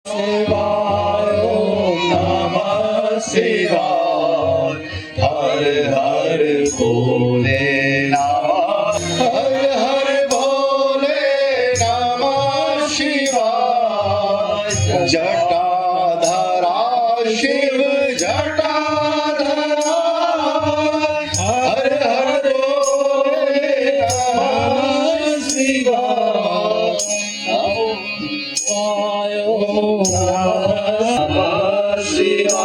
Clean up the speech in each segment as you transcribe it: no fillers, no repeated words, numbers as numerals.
शिवाय ओम नमः शिवाय। हर हर भोले नमः, हर हर भोले नमः शिवाय। जटाधरा शिव जटाधरा, हर हर भोले नमः शिवाय। ओम नमः शिवाय।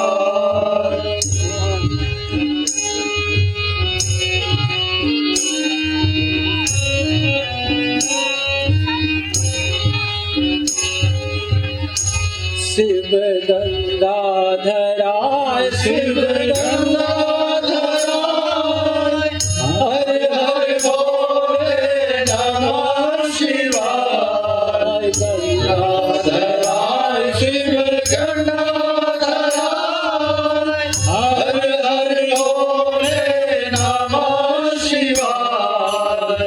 शिव गंगाधराय शिव गंगाधराय, हर हर भोले नमः शिवाय। गंगाधराय शिव गंगाधराय, हर हर भोले नमः शिवाय।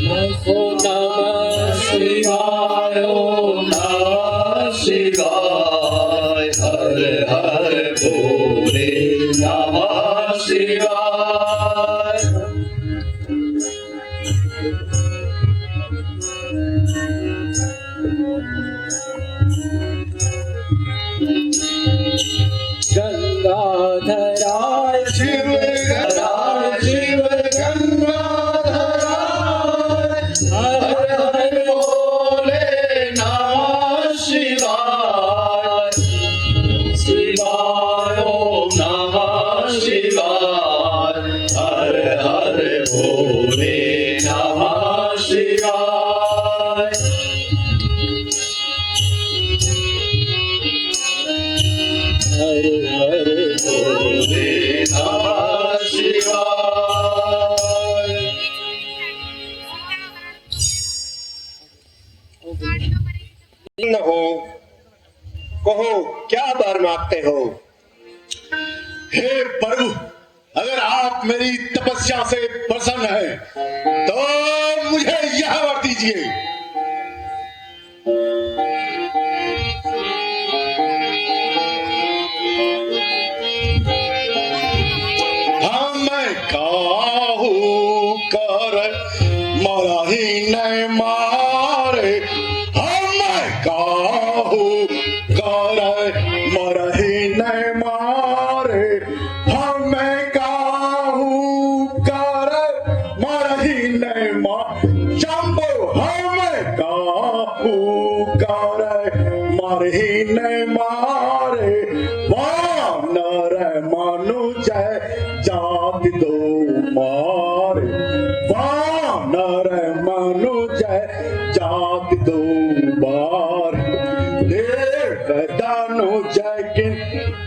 ओम नमः शिवाय ओम नमः शिवाय। हर हर भोले नमः शिवाय। गंगाधराय शिव गंगाधराय शिव गंगाधराय, हर हर भोले नमः शिवाय। शिवाय ओम नमः शिवाय। हर हर भोले नमः शिवाय। हर हर भोले नमः शिवाय। न हो, कहो क्या वर मांगते हो। हे प्रभु, अगर आप मेरी तपस्या से प्रसन्न हैं तो मुझे यह वर दीजिए। हम काहू कर मरा ही नहीं मारे, हम काहू कर मरा ही नहीं मारे, हम काहू कर मरा ही नहीं मारे। शंभो हम काहू कर मर ही नहीं मारे। वानर मनुज जाति दो मारे, वानर मनुज जाति दो मारे। देव दानुज किन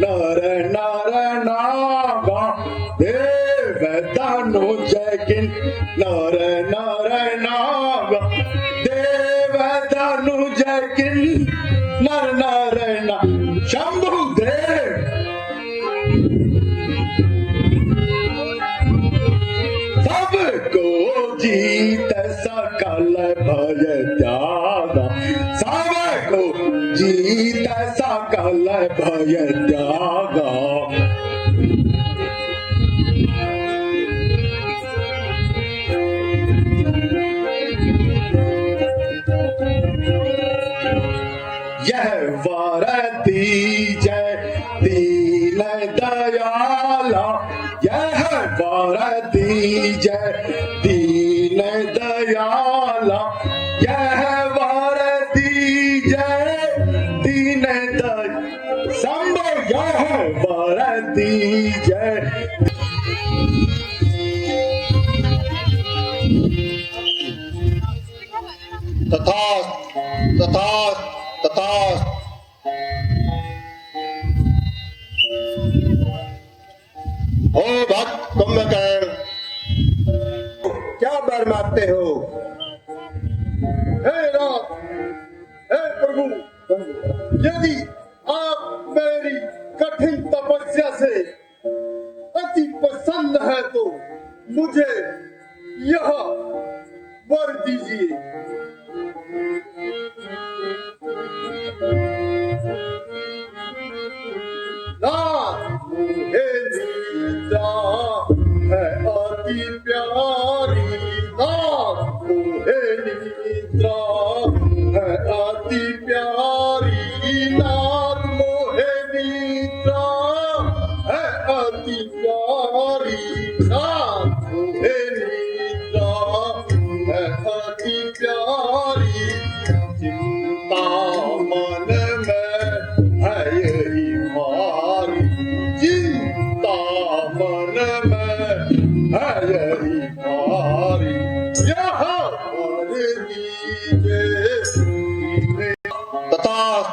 नर नर नागा, देव दानुज किन नर नर नागा, देव दानुज किन नर नर ना। शंभु देव सबको जीत सकल भय त्यागा, सबको जीत सकल भय त्यागा। यह वर दीजय दीन दयाला, यह वर दीजय दीन दयाला, यह वर दीजय दीन दयाला। शंभो यह वर दीजय। तथा तथा तथा ओ भक्त कुंभकर्ण, क्या वर मांगते हो। हे राम, हे प्रभु, यदि आप मेरी कठिन तपस्या से अति प्रसन्न है तो मुझे यह वर दीजिए।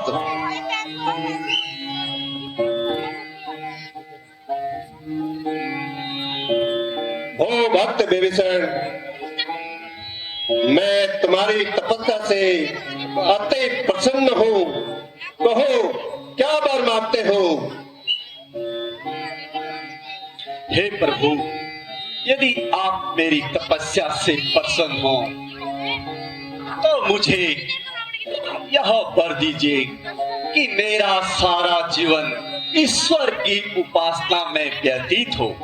तथास्तु। ओ भक्त विभीषण, मैं तुम्हारी तपस्या से अति प्रसन्न हूँ। कहो क्या वर मांगते हो? हे प्रभु, यदि आप मेरी तपस्या से प्रसन्न हो तो मुझे यह वर दीजिए कि मेरा सारा जीवन ईश्वर की उपासना में व्यतीत हो।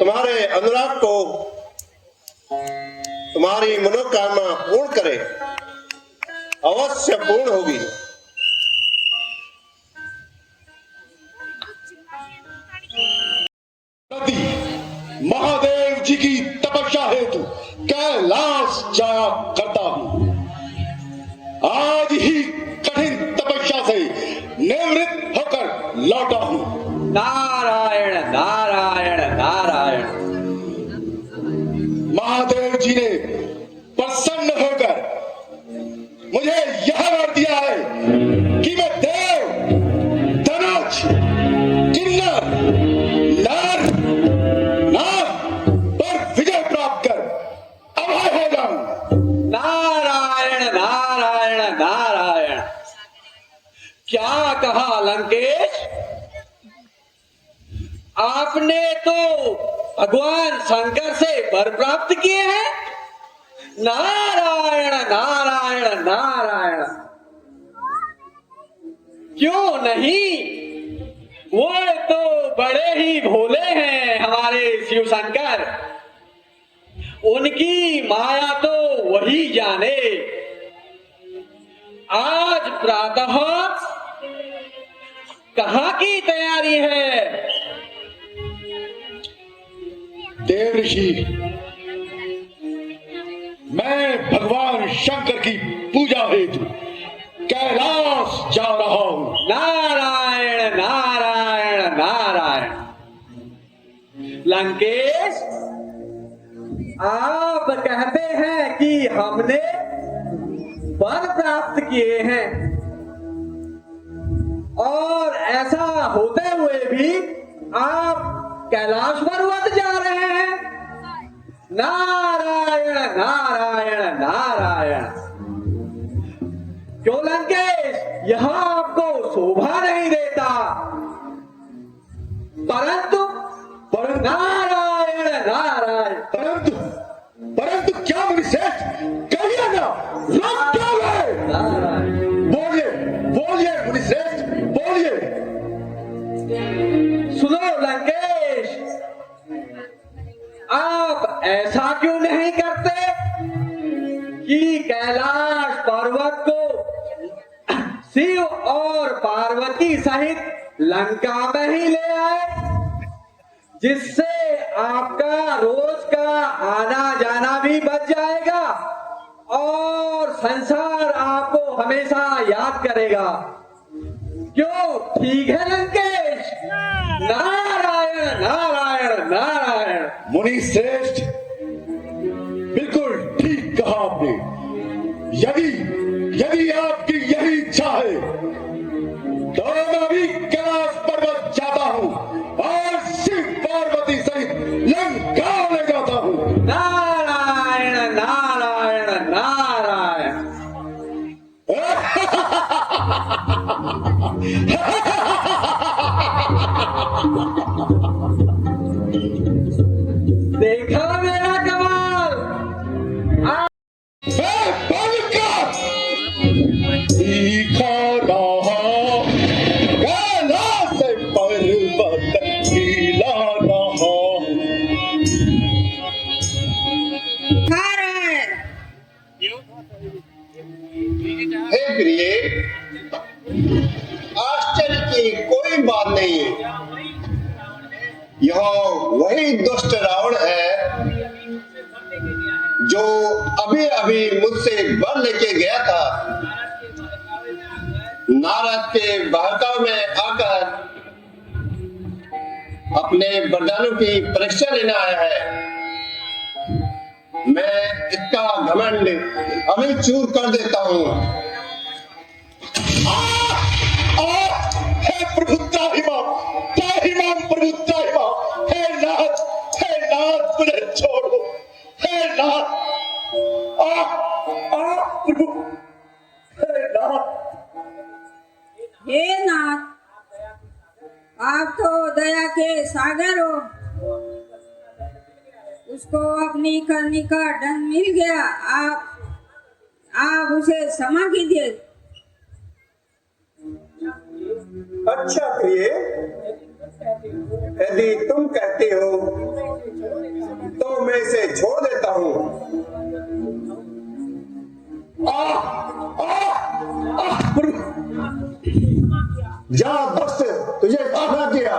तुम्हारे अनुराग को तुम्हारी मनोकामना पूर्ण करे, अवश्य पूर्ण होगी। महादेव जी की तपस्या हेतु कैलाश जाया करता हूँ। आज ही कठिन तपस्या से निवृत्त होकर लौटा हूँ। नारायण नारायण नारायण। महादेव जी ने प्रसन्न होकर मुझे यह वर दिया है कि मैं देव, धनुष, किन्नर, नर, नाग पर विजय प्राप्त कर अभय हो जाऊं। नारायण नारायण नारायण। क्या कहा लंकेश? आपने तो भगवान शंकर से वर प्राप्त किए हैं। नारायण नारायण नारायण। क्यों नहीं, वो तो बड़े ही भोले हैं हमारे शिव शंकर। उनकी माया तो वही जाने। आज प्रातः कहाँ की तैयारी है? देव ऋषि, मैं भगवान शंकर की पूजा हेतु कैलाश जा रहा हूं। नारायण नारायण नारायण। लंकेश, आप कहते हैं कि हमने वर प्राप्त किए हैं, और ऐसा होते हुए भी आप कैलाश पर्वत जा रहे हैं। नारायण नारायण नारायण। क्यों लंकेश, यह आपको शोभा नहीं देता? परंतु नारायण नारायण। परंतु क्या मुनिश्रेष्ठ, कहिए ना, लोग क्या है? बोलिए बोलिए मुनिश्रेष्ठ, बोलिए। सुनो लंकेश, आप ऐसा क्यों नहीं करते कि कैलाश पर्वत को शिव और पार्वती सहित लंका में ही ले आए, जिससे आपका रोज का आना जाना भी बच जाएगा और संसार आपको हमेशा याद करेगा। क्यों, ठीक है लंकेश? नारायण नारायण नारायण। मुनि श्रेष्ठ, बिल्कुल ठीक कहा आपने। यदि यदि आपकी यही इच्छा है तो मैं भी कैलाश पर्वत जाता हूँ और शिव पार्वती सहित लंका ले जाता हूँ। नारायण नारायण नारायण। देखा मेरा कमाल? तीखा रहा कैलाश पर्वत नीला रहा। हे प्रिय, आश्चर्य की कोई बात नहीं। यह वही दुष्ट रावण है जो अभी अभी मुझसे वर लेके गया था। नारद के बहकाव में आकर अपने वरदानों की परीक्षा लेने आया है। मैं इसका घमंड अभी चूर कर देता हूँ। हे प्रभु त्राहिमाम प्रभु त्राहिमाम। हे नाथ मुझे छोड़ो। हे नाथ, प्रभु, हे नाथ। हे नाथ, आप तो दया के सागर हो। उसको अपनी करनी का दंड मिल गया। आप उसे क्षमा कीजिए। अच्छा प्रिय, यदि तुम कहते हो तो मैं इसे छोड़ देता हूँ। जा दोस्त, तुझे कहा किया।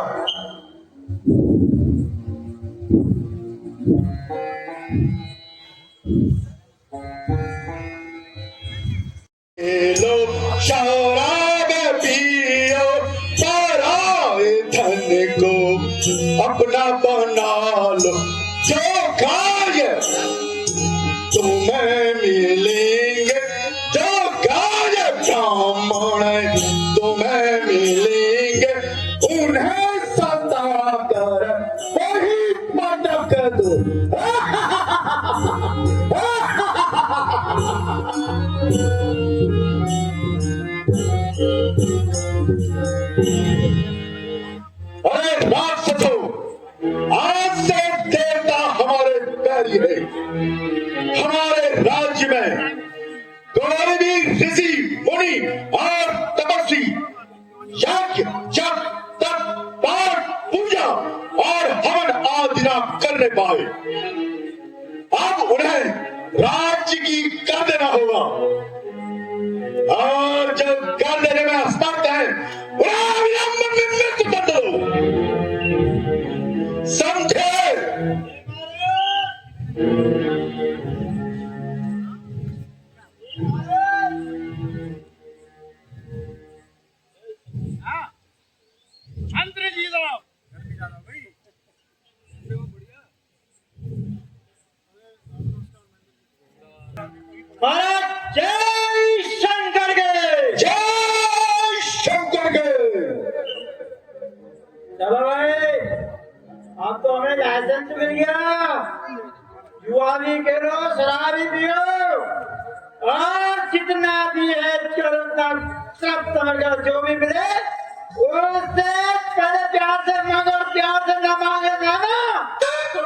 लो शराब पियो, पराए धन को अपना बना लो। जो कार्य तुम्हें मिलेंगे, जो कार्य ब्राह्मण तुम्हें मिलेंगे, उन्हें सता कर वही पटक दो। अरे राक्षसों, आज से देवता हमारे पैरी है। हमारे राज्य में कोई भी ऋषि मुनि और तपस्वी यज्ञ जप तप पाठ पूजा और हवन आदि न करने पाए। अब उन्हें राज्य की कर देना होगा और जो कर देने में असमर्थ है उन्हें विलंब में मृत्यु दंड दो। समझे? महाराज जय शंकर के। जय शंकर के। चलो भाई, अब तो हमें लाइसेंस मिल गया। जुआ भी खेलो, शराब भी पियो और जितना भी है चलो सब समझ लो। जो भी मिले उससे पहले प्यार से मांगो, प्यार से न मांगे ना तो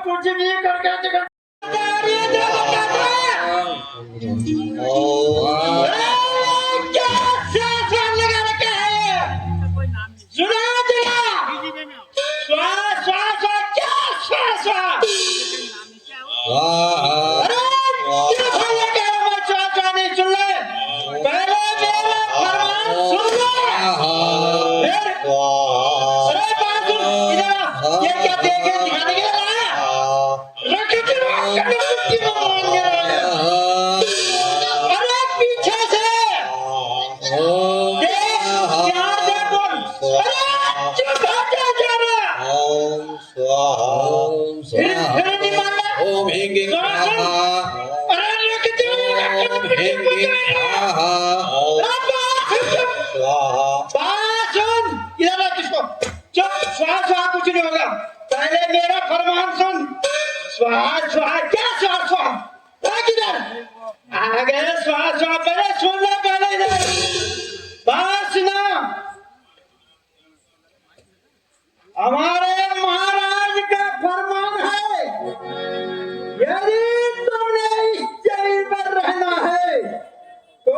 कुछ भी करके अरे क्यों सुनने कह रहा हूँ? चाचा नहीं सुन ले, पहले मेरा फरमान सुन ले। फिर अरे बात सुन, इधर आ। ये क्या देखे दिखाने के लिए लाया? रख के रख के मान के रख। अरे पीछे से देख, ध्यान से बोल। अरे चुप हो जा रहा। फिर नहीं मानना। ओम ह्रीं क्लीं स्वाहा। अरे रख दे, ओम ह्रीं क्लीं स्वाहा। सुन, इधर आ किसको? चुप, स्वाहा स्वाहा कुछ नहीं होगा। पहले मेरा फरमान सुन। स्वाहा स्वाहा क्या स्वाहा स्वाहा? रख इधर। आ गए स्वाहा स्वाहा, पहले सुन ले, पहले इधर बात सुना। हमारे महाराज का फरमान है, यदि तुमने इस जमीन पर रहना है तो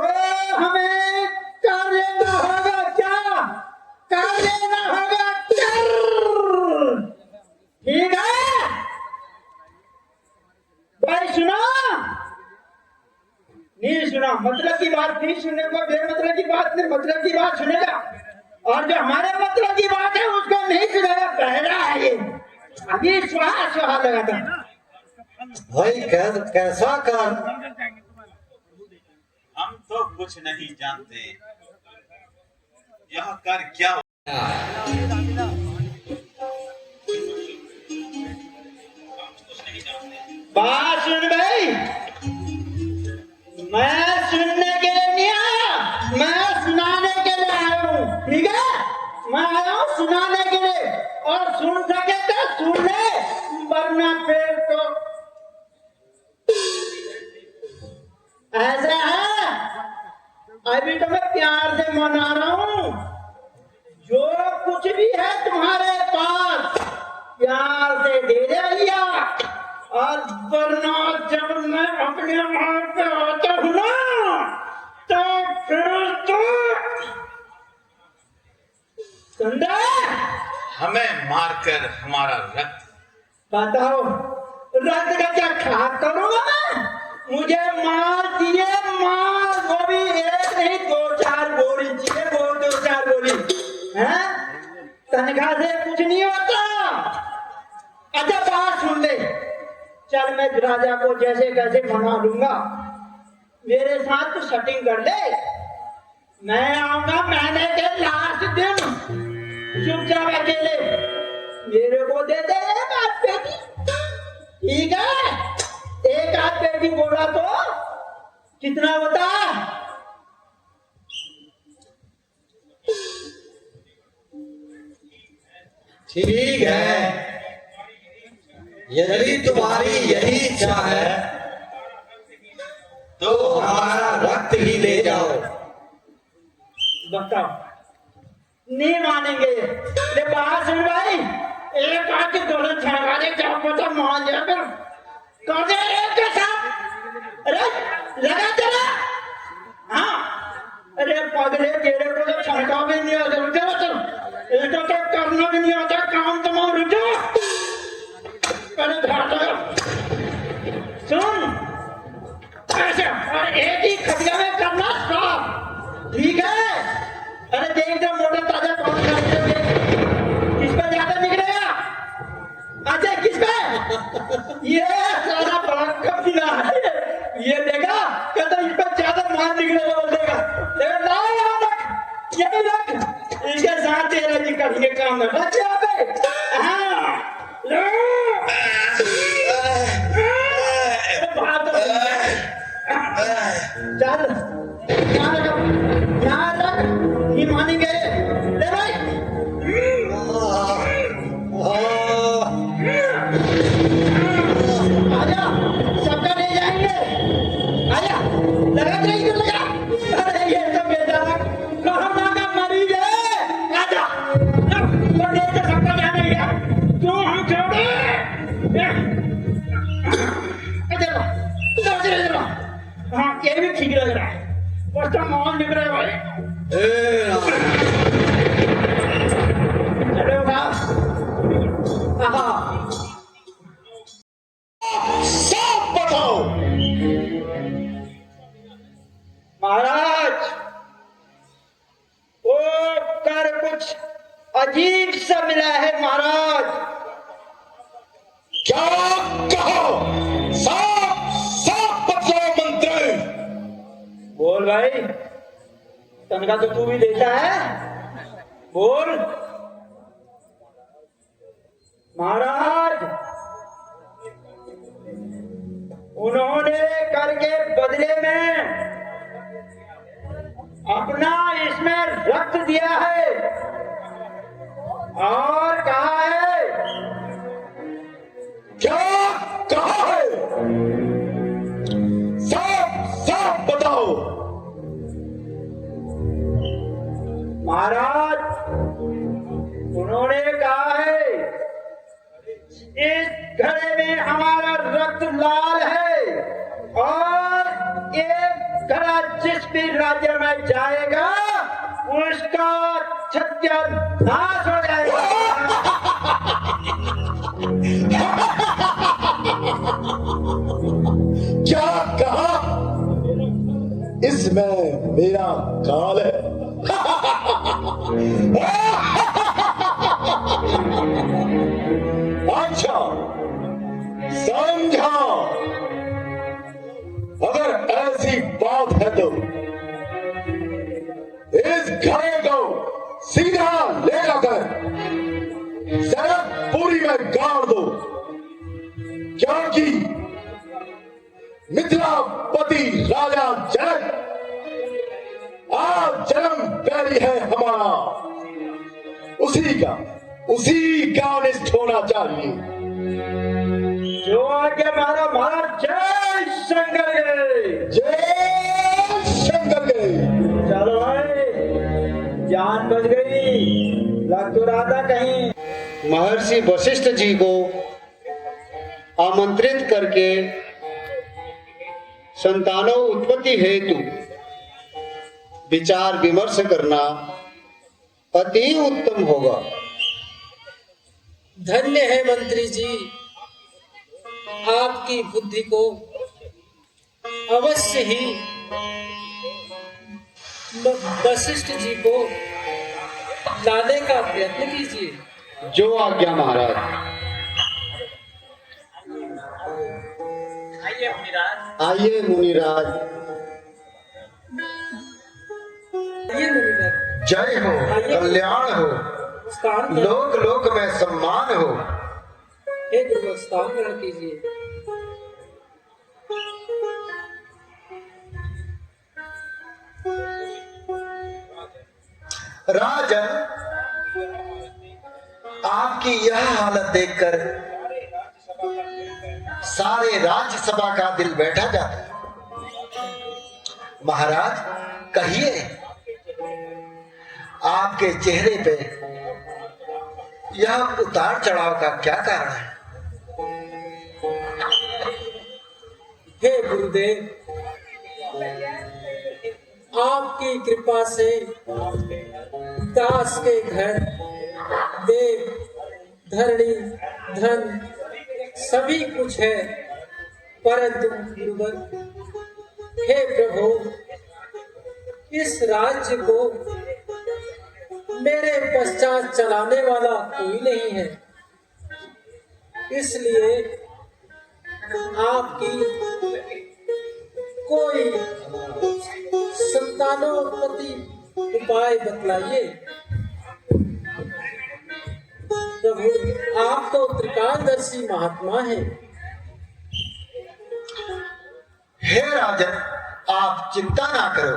हमें कर लेना होगा। क्या कर लेना होगा? कर। ठीक है भाई, सुना नहीं सुना? मतलब की बात नहीं सुनने को, बेमतलब की बात नहीं, मतलब की बात सुनेगा। और जो हमारे मतलब की बात है उसको नहीं सुनेगा। पहला है ये, अभी स्वाहा स्वाहा लगाता। भाई कैसा कर? हम तो कुछ नहीं जानते, यह कर क्या बात सुन भाई, मैं सुनने के लिए नहीं आया, मैं सुनाने के लिए आया हूँ। ठीक है, मैं आया हूँ सुनाने के लिए। और सुन सके तो सुन ले, वरना फिर तो ऐसा है। अभी तो मैं प्यार से मना रहा हूँ। जो कुछ भी है तुम्हारे पास प्यार से दे दे भैया। और वरना जब मैं अपने वहां पे आता हूँ ना, तो फिर तो सुंदर हमें मारकर हमारा रक्त बताओ, रक्त का क्या खा करूंगा मैं? मुझे मार दिए, मार, वो भी एक नहीं 2-4 गोली चाहिए, वो 2-4 गोली है। तनख्वाह से कुछ नहीं होता। अच्छा बात सुन ले, चल मैं राजा को जैसे कैसे मना लूंगा। मेरे साथ तो सेटिंग कर ले, मैं आऊंगा महीने के लास्ट दिन, चुपचाप अकेले मेरे को दे दे एक आध पेटी। ठीक है, एक आध पेटी बोला तो कितना होता? ठीक है, यदि तुम्हारी यही इच्छा है तो हमारा रक्त ही ले जाओ। बताओ, नहीं मानेंगे। ले बाहर सुन भाई, एक आके दोनों छड़वा दे, क्या पता मान जाए। फिर कर दे एक के साथ। अरे लगा तेरा। हाँ, अरे पगले तेरे को तो छड़का भी नहीं आता। रुक जा, चल एक तो करना भी नहीं आता काम। तमाम रुक जा, पहले ध्यान लगा। सुन ऐसे, और एक ही खटिया में करना सब। ठीक है, अरे देख जो मोटा ताजा कौन करते हुए किस पे ज्यादा निकलेगा? अच्छा किस पे? ये सारा बड़ा कपीला है, ये देखा कहता इस पे ज्यादा माल निकलेगा। बोलेगा देखा ना, यहाँ रख, यही रख, इसके साथ तेरा भी करेंगे काम में। बच यहाँ पे। हाँ लो, चल यहाँ रख, यहाँ रख, नहीं मानेंगे। ले भाई, आजा, सबका ले जाएंगे। आजा, लगा तेरा इधर लगा। अरे ये तो बेचारा कोरोना का मरीज है। आजा, तो देख के सबका जाने गया, तू हम छोड़े। इधर हाँ, ये भी ठीक लग रहा है। बस तो मौन निकल रहा है भाई। चलो बाप, महाराज, वो कर कुछ अजीब सा मिला है महाराज। क्या कहो? साफ साफ बतलाओ मंत्री। बोल भाई, तनखा तो तू भी देता है, बोल। महाराज, उन्होंने कर के बदले में अपना इसमें रक्त दिया है और कहा है। क्या कहा है? साफ साफ बताओ। महाराज, उन्होंने कहा है इस घड़े में हमारा रक्त लाल है और एक घड़ा जिस भी राज्य में जाएगा उसका सत्यानाश हो जाएगा। क्या कहा? इसमें मेरा काल है। अच्छा, समझा। अगर ऐसी बात है तो इस घड़े को सीधा ले जाकर जनकपुरी में गाड़ दो, क्योंकि मिथिलापति राजा जनक आज जन्म बैरी है हमारा, उसी का अनिष्ट होना चाहिए। जो आगे मारा महाराज। जय शंकर, जय शंकर। चलो भाई, जान बच गई, लग तो रहा था कहीं। महर्षि वशिष्ठ जी को आमंत्रित करके संतानों उत्पत्ति हेतु विचार विमर्श करना अति उत्तम होगा। धन्य है मंत्री जी, आपकी बुद्धि को अवश्य ही वशिष्ठ जी को लाने का प्रयत्न कीजिए। जो आज्ञा महाराज। आइए मुनिराज। आइए मुनिराज। ये मुनिवर, जय हो, कल्याण हो, स्थान ग्रहण- लोक लोक में सम्मान हो। हे गुरुवर, स्थान ग्रहण कीजिए। राजन, आपकी यह हालत देखकर सारे राज्यसभा का दिल बैठा जाता है। महाराज, कहिए, आपके चेहरे पे यह उतार चढ़ाव का क्या कारण है? हे गुरुदेव, आपकी कृपा से दास के घर देव, धरणी, धन सभी कुछ है, परंतु गुरुवर, हे प्रभु, इस राज्य को मेरे पश्चात चलाने वाला कोई नहीं है, इसलिए आपकी कोई संतानोत्पत्ति उपाय बतलाइए। प्रभु, आप तो त्रिकालदर्शी महात्मा हैं। हे राजन, आप चिंता ना करो,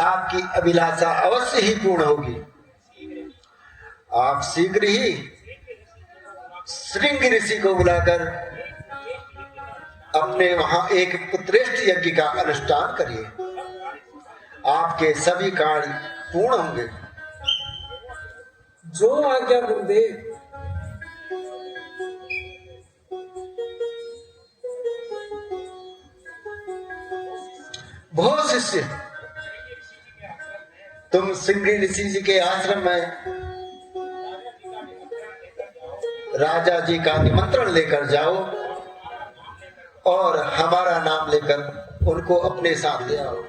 आपकी अभिलाषा अवश्य ही पूर्ण होगी। आप शीघ्र ही श्रृंग ऋषि को बुलाकर अपने वहां एक पुत्रेष्ठ यज्ञ का अनुष्ठान करिए, आपके सभी कार्य पूर्ण होंगे। जो आज्ञा गुरुदेव। बहुत शिष्य, तुम सिंगरी ऋषि जी के आश्रम में राजा जी का निमंत्रण लेकर जाओ और हमारा नाम लेकर उनको अपने साथ ले आओ।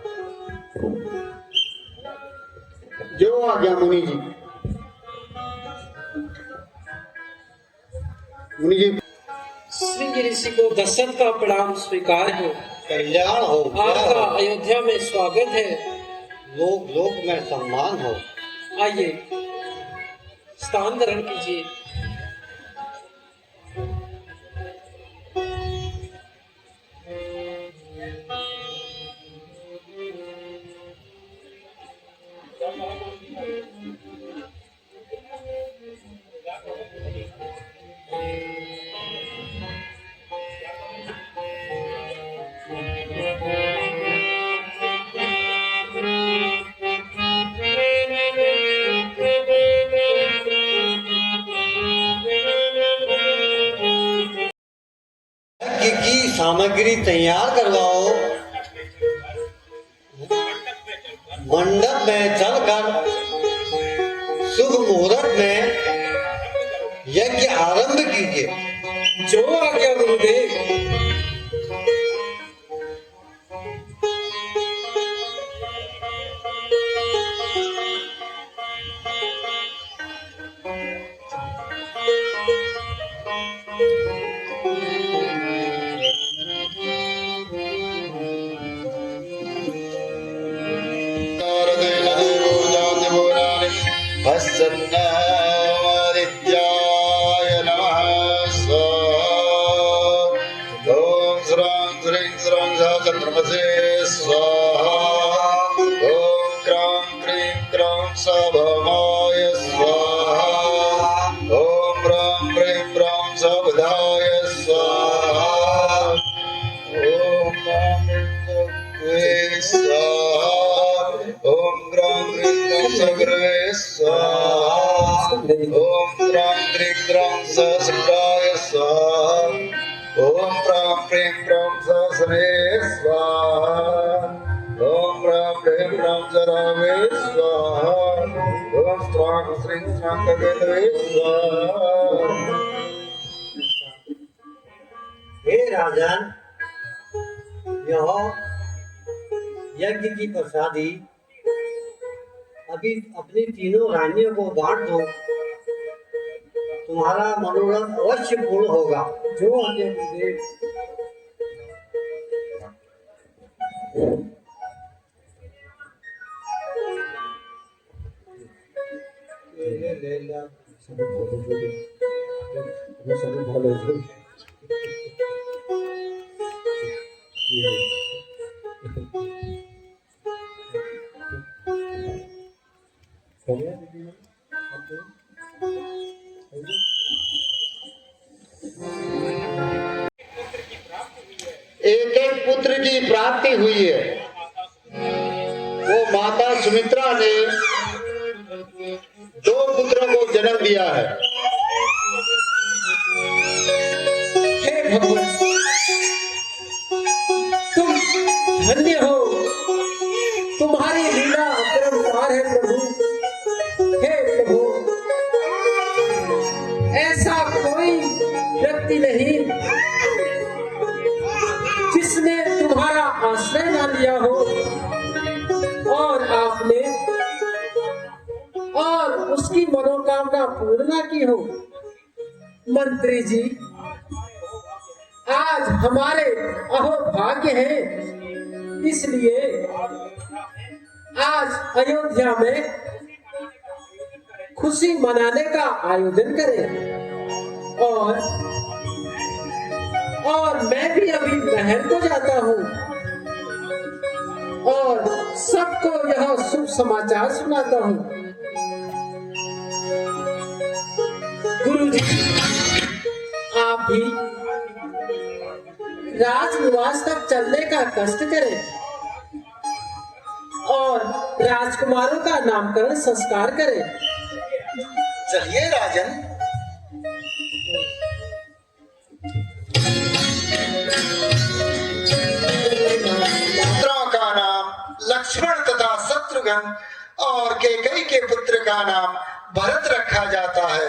जो आज्ञा मुनि जी। मुनि जी श्रृंगी ऋषि को दशरथ का प्रणाम स्वीकार हो। कल्याण हो आपका गया। अयोध्या में स्वागत है। लोक लोक में सम्मान हो। आइए स्थान ग्रहण कीजिए। यज्ञ की सामग्री तैयार करवाओ। मंडप में चलकर शुभ मुहूर्त में यज्ञ आरंभ कीजिए। जो आज्ञा गुरुदेव। आदित्याय नमः स्वाहा। ओम श्रां श्रीं श्रां चंद्रमसे स्वाहा। ओम क्रां क्रीं क्रां सभमाय स्वाहा। ओम रां प्रीं प्रां सबधाय स्वाहा। ओम रां वे स्वाहा। ओम ग्रां ग्रीं ग्रां सगरे स्वाहा। ओम ग्रां ग्रीं ग्रां सहस्राय स्वाहा। ओम प्रां प्रीं प्रां सहस्रे स्वाहा। ओम प्रां प्रीं प्रां जरावे स्वाहा। ओम स्त्रां श्रीं स्त्रां कगेतवे स्वाहा। हे राजन, यह यज्ञ की प्रसादी अभी अपनी तीनों रानियों को बांट दो। तुम्हारा मनोरथ अवश्य पूर्ण होगा। जो आज्ञा गुरुदेव। एक एक पुत्र की प्राप्ति हुई है। वो माता सुमित्रा ने 2 पुत्रों को जन्म दिया है। हे भगवान, तुम धन्य हो। तुम्हारी लीला अपरंपार है प्रभु। हे प्रभु, ऐसा कोई व्यक्ति नहीं जिसने तुम्हारा आश्रय न लिया हो और आपने और उसकी मनोकामना पूर्ण न की हो। मंत्री जी, आज हमारे अहोभाग्य है, इसलिए आज अयोध्या में खुशी मनाने का आयोजन करें। और मैं भी अभी महल को जाता हूँ और सबको यह शुभ समाचार सुनाता हूँ। गुरुजी, आप भी राजनिवास तक चलने का कष्ट करें और राजकुमारों का नामकरण संस्कार करें। चलिए राजन। पुत्रों का नाम लक्ष्मण तथा शत्रुघ्न और कैकेयी के पुत्र का नाम भरत रखा जाता है।